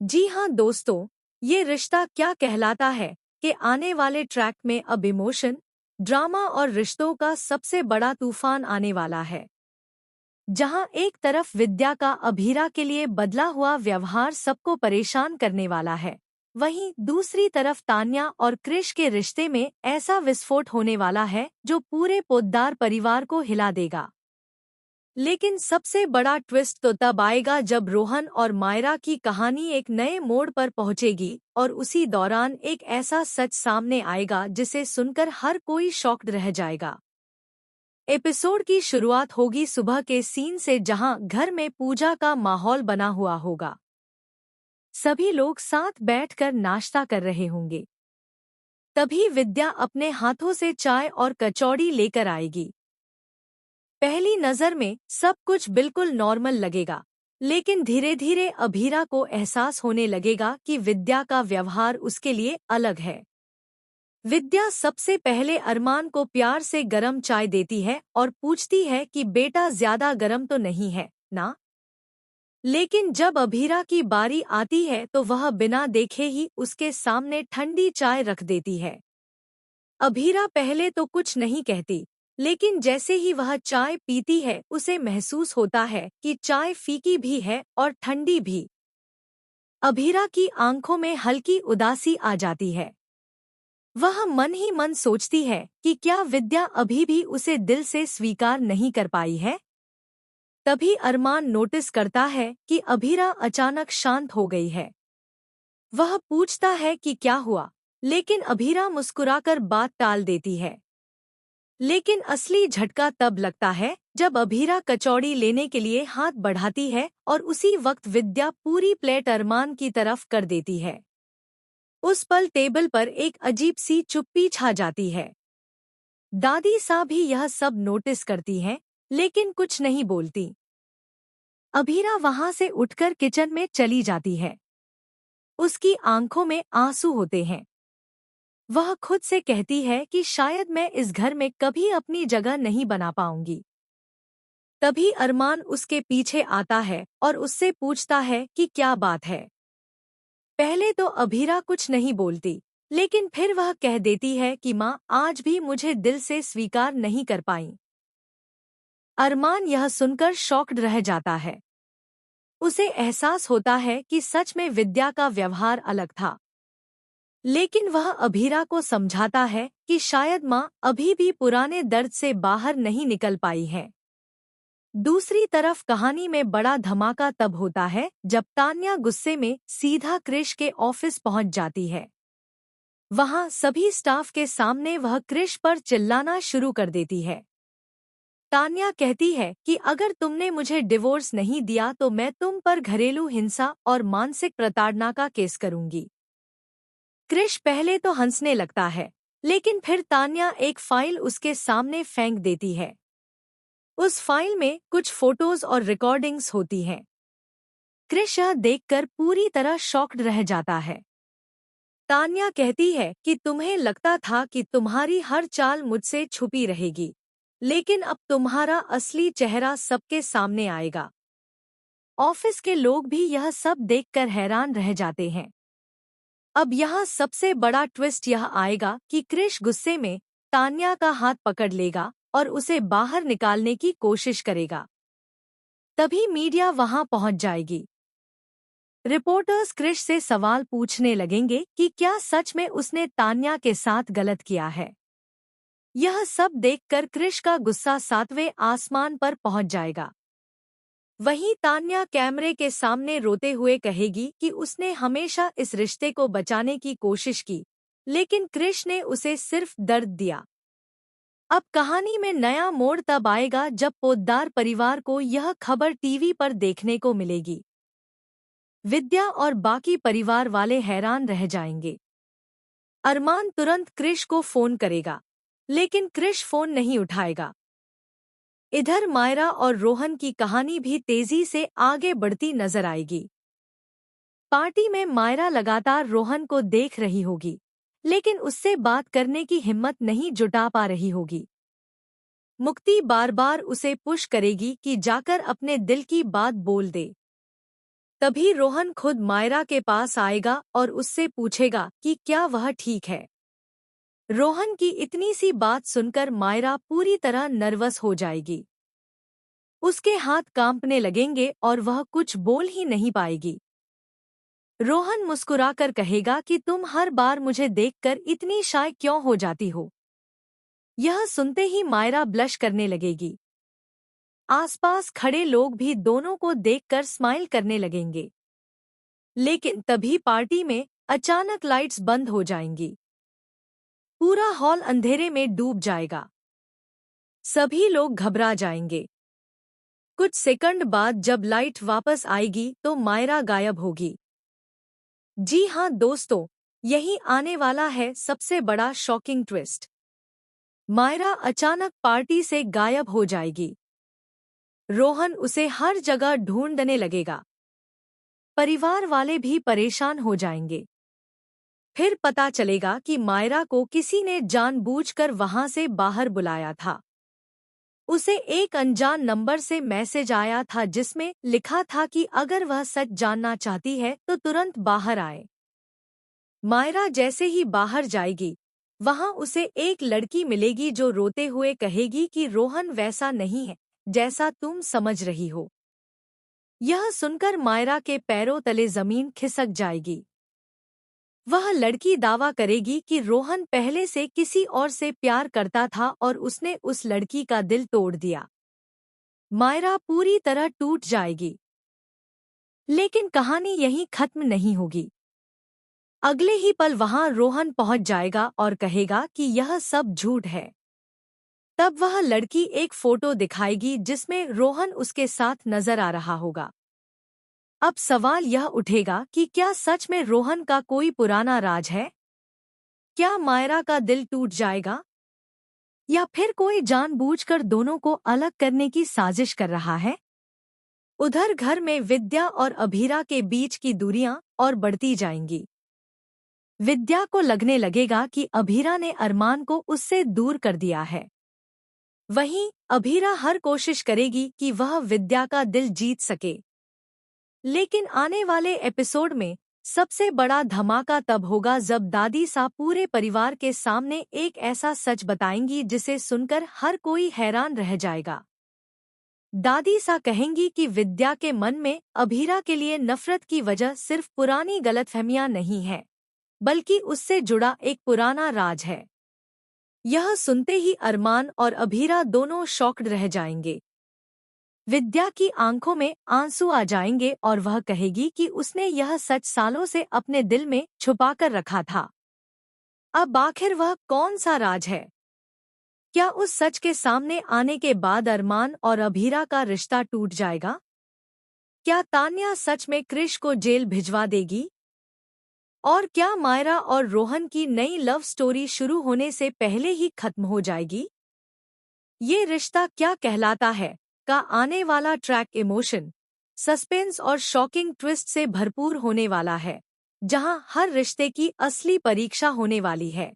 जी हाँ दोस्तों, ये रिश्ता क्या कहलाता है कि आने वाले ट्रैक में अब इमोशन, ड्रामा और रिश्तों का सबसे बड़ा तूफान आने वाला है। जहाँ एक तरफ विद्या का अभीरा के लिए बदला हुआ व्यवहार सबको परेशान करने वाला है, वहीं दूसरी तरफ तान्या और क्रिश के रिश्ते में ऐसा विस्फोट होने वाला है जो पूरे पोद्दार परिवार को हिला देगा। लेकिन सबसे बड़ा ट्विस्ट तो तब आएगा जब रोहन और मायरा की कहानी एक नए मोड़ पर पहुंचेगी और उसी दौरान एक ऐसा सच सामने आएगा जिसे सुनकर हर कोई शॉक्ड रह जाएगा। एपिसोड की शुरुआत होगी सुबह के सीन से जहां घर में पूजा का माहौल बना हुआ होगा। सभी लोग साथ बैठकर नाश्ता कर रहे होंगे। तभी विद्या अपने हाथों से चाय और कचौड़ी लेकर आएगी। पहली नजर में सब कुछ बिल्कुल नॉर्मल लगेगा, लेकिन धीरे धीरे अभीरा को एहसास होने लगेगा कि विद्या का व्यवहार उसके लिए अलग है। विद्या सबसे पहले अरमान को प्यार से गरम चाय देती है और पूछती है कि बेटा ज्यादा गरम तो नहीं है ना? लेकिन जब अभीरा की बारी आती है तो वह बिना देखे ही उसके सामने ठंडी चाय रख देती है। अभीरा पहले तो कुछ नहीं कहती, लेकिन जैसे ही वह चाय पीती है उसे महसूस होता है कि चाय फीकी भी है और ठंडी भी। अभीरा की आंखों में हल्की उदासी आ जाती है। वह मन ही मन सोचती है कि क्या विद्या अभी भी उसे दिल से स्वीकार नहीं कर पाई है। तभी अरमान नोटिस करता है कि अभीरा अचानक शांत हो गई है। वह पूछता है कि क्या हुआ, लेकिन अभीरा मुस्कुराकर बात टाल देती है। लेकिन असली झटका तब लगता है जब अभीरा कचौड़ी लेने के लिए हाथ बढ़ाती है और उसी वक्त विद्या पूरी प्लेट अरमान की तरफ कर देती है। उस पल टेबल पर एक अजीब सी चुप्पी छा जाती है। दादी सा भी यह सब नोटिस करती हैं, लेकिन कुछ नहीं बोलती। अभीरा वहां से उठकर किचन में चली जाती है। उसकी आंखों में आंसू होते हैं। वह खुद से कहती है कि शायद मैं इस घर में कभी अपनी जगह नहीं बना पाऊंगी। तभी अरमान उसके पीछे आता है और उससे पूछता है कि क्या बात है। पहले तो अभीरा कुछ नहीं बोलती, लेकिन फिर वह कह देती है कि माँ आज भी मुझे दिल से स्वीकार नहीं कर पाई। अरमान यह सुनकर शॉक्ड रह जाता है। उसे एहसास होता है कि सच में विद्या का व्यवहार अलग था। लेकिन वह अभीरा को समझाता है कि शायद माँ अभी भी पुराने दर्द से बाहर नहीं निकल पाई है। दूसरी तरफ कहानी में बड़ा धमाका तब होता है जब तान्या गुस्से में सीधा क्रिश के ऑफिस पहुंच जाती है। वहां सभी स्टाफ के सामने वह क्रिश पर चिल्लाना शुरू कर देती है। तान्या कहती है कि अगर तुमने मुझे डिवोर्स नहीं दिया तो मैं तुम पर घरेलू हिंसा और मानसिक प्रताड़ना का केस करूंगी। क्रिश पहले तो हंसने लगता है, लेकिन फिर तान्या एक फाइल उसके सामने फेंक देती है। उस फाइल में कुछ फोटोज और रिकॉर्डिंग्स होती हैं। क्रिश यह देखकर पूरी तरह शॉक्ड रह जाता है। तान्या कहती है कि तुम्हें लगता था कि तुम्हारी हर चाल मुझसे छुपी रहेगी, लेकिन अब तुम्हारा असली चेहरा सबके सामने आएगा। ऑफिस के लोग भी यह सब देखकर हैरान रह जाते हैं। अब यहाँ सबसे बड़ा ट्विस्ट यह आएगा कि क्रिश गुस्से में तान्या का हाथ पकड़ लेगा और उसे बाहर निकालने की कोशिश करेगा। तभी मीडिया वहां पहुंच जाएगी। रिपोर्टर्स क्रिश से सवाल पूछने लगेंगे कि क्या सच में उसने तान्या के साथ गलत किया है। यह सब देखकर क्रिश का गुस्सा 7वें आसमान पर पहुंच जाएगा। वहीं तान्या कैमरे के सामने रोते हुए कहेगी कि उसने हमेशा इस रिश्ते को बचाने की कोशिश की, लेकिन क्रिश ने उसे सिर्फ दर्द दिया। अब कहानी में नया मोड़ तब आएगा जब पोद्दार परिवार को यह खबर टीवी पर देखने को मिलेगी। विद्या और बाकी परिवार वाले हैरान रह जाएंगे। अरमान तुरंत क्रिश को फोन करेगा, लेकिन क्रिश फोन नहीं उठाएगा। इधर मायरा और रोहन की कहानी भी तेजी से आगे बढ़ती नजर आएगी। पार्टी में मायरा लगातार रोहन को देख रही होगी, लेकिन उससे बात करने की हिम्मत नहीं जुटा पा रही होगी। मुक्ति बार बार उसे पुश करेगी कि जाकर अपने दिल की बात बोल दे। तभी रोहन खुद मायरा के पास आएगा और उससे पूछेगा कि क्या वह ठीक है। रोहन की इतनी सी बात सुनकर मायरा पूरी तरह नर्वस हो जाएगी। उसके हाथ कांपने लगेंगे और वह कुछ बोल ही नहीं पाएगी। रोहन मुस्कुराकर कहेगा कि तुम हर बार मुझे देखकर इतनी शाय क्यों हो जाती हो। यह सुनते ही मायरा ब्लश करने लगेगी। आसपास खड़े लोग भी दोनों को देखकर स्माइल करने लगेंगे। लेकिन तभी पार्टी में अचानक लाइट्स बंद हो जाएंगी। पूरा हॉल अंधेरे में डूब जाएगा। सभी लोग घबरा जाएंगे। कुछ सेकंड बाद जब लाइट वापस आएगी तो मायरा गायब होगी। जी हाँ दोस्तों, यही आने वाला है सबसे बड़ा शॉकिंग ट्विस्ट। मायरा अचानक पार्टी से गायब हो जाएगी। रोहन उसे हर जगह ढूंढने लगेगा। परिवार वाले भी परेशान हो जाएंगे। फिर पता चलेगा कि मायरा को किसी ने जानबूझकर वहां से बाहर बुलाया था। उसे एक अनजान नंबर से मैसेज आया था जिसमें लिखा था कि अगर वह सच जानना चाहती है तो तुरंत बाहर आए। मायरा जैसे ही बाहर जाएगी, वहां उसे एक लड़की मिलेगी जो रोते हुए कहेगी कि रोहन वैसा नहीं है जैसा तुम समझ रही हो। यह सुनकर मायरा के पैरों तले जमीन खिसक जाएगी। वह लड़की दावा करेगी कि रोहन पहले से किसी और से प्यार करता था और उसने उस लड़की का दिल तोड़ दिया। मायरा पूरी तरह टूट जाएगी। लेकिन कहानी यहीं खत्म नहीं होगी। अगले ही पल वहां रोहन पहुंच जाएगा और कहेगा कि यह सब झूठ है। तब वह लड़की एक फोटो दिखाएगी जिसमें रोहन उसके साथ नजर आ रहा होगा। अब सवाल यह उठेगा कि क्या सच में रोहन का कोई पुराना राज है? क्या मायरा का दिल टूट जाएगा? या फिर कोई जानबूझकर दोनों को अलग करने की साजिश कर रहा है? उधर घर में विद्या और अभीरा के बीच की दूरियां और बढ़ती जाएंगी। विद्या को लगने लगेगा कि अभीरा ने अरमान को उससे दूर कर दिया है। वहीं अभीरा हर कोशिश करेगी कि वह विद्या का दिल जीत सके। लेकिन आने वाले एपिसोड में सबसे बड़ा धमाका तब होगा जब दादी सा पूरे परिवार के सामने एक ऐसा सच बताएंगी जिसे सुनकर हर कोई हैरान रह जाएगा। दादी सा कहेंगी कि विद्या के मन में अभीरा के लिए नफरत की वजह सिर्फ पुरानी गलतफहमियां नहीं है, बल्कि उससे जुड़ा एक पुराना राज है। यह सुनते ही अरमान और अभीरा दोनों शॉक्ड रह जाएंगे। विद्या की आंखों में आंसू आ जाएंगे और वह कहेगी कि उसने यह सच सालों से अपने दिल में छुपाकर रखा था। अब आखिर वह कौन सा राज है? क्या उस सच के सामने आने के बाद अरमान और अभीरा का रिश्ता टूट जाएगा? क्या तान्या सच में क्रिश को जेल भिजवा देगी? और क्या मायरा और रोहन की नई लव स्टोरी शुरू होने से पहले ही खत्म हो जाएगी? ये रिश्ता क्या कहलाता है का आने वाला ट्रैक इमोशन, सस्पेंस और शॉकिंग ट्विस्ट से भरपूर होने वाला है, जहां हर रिश्ते की असली परीक्षा होने वाली है।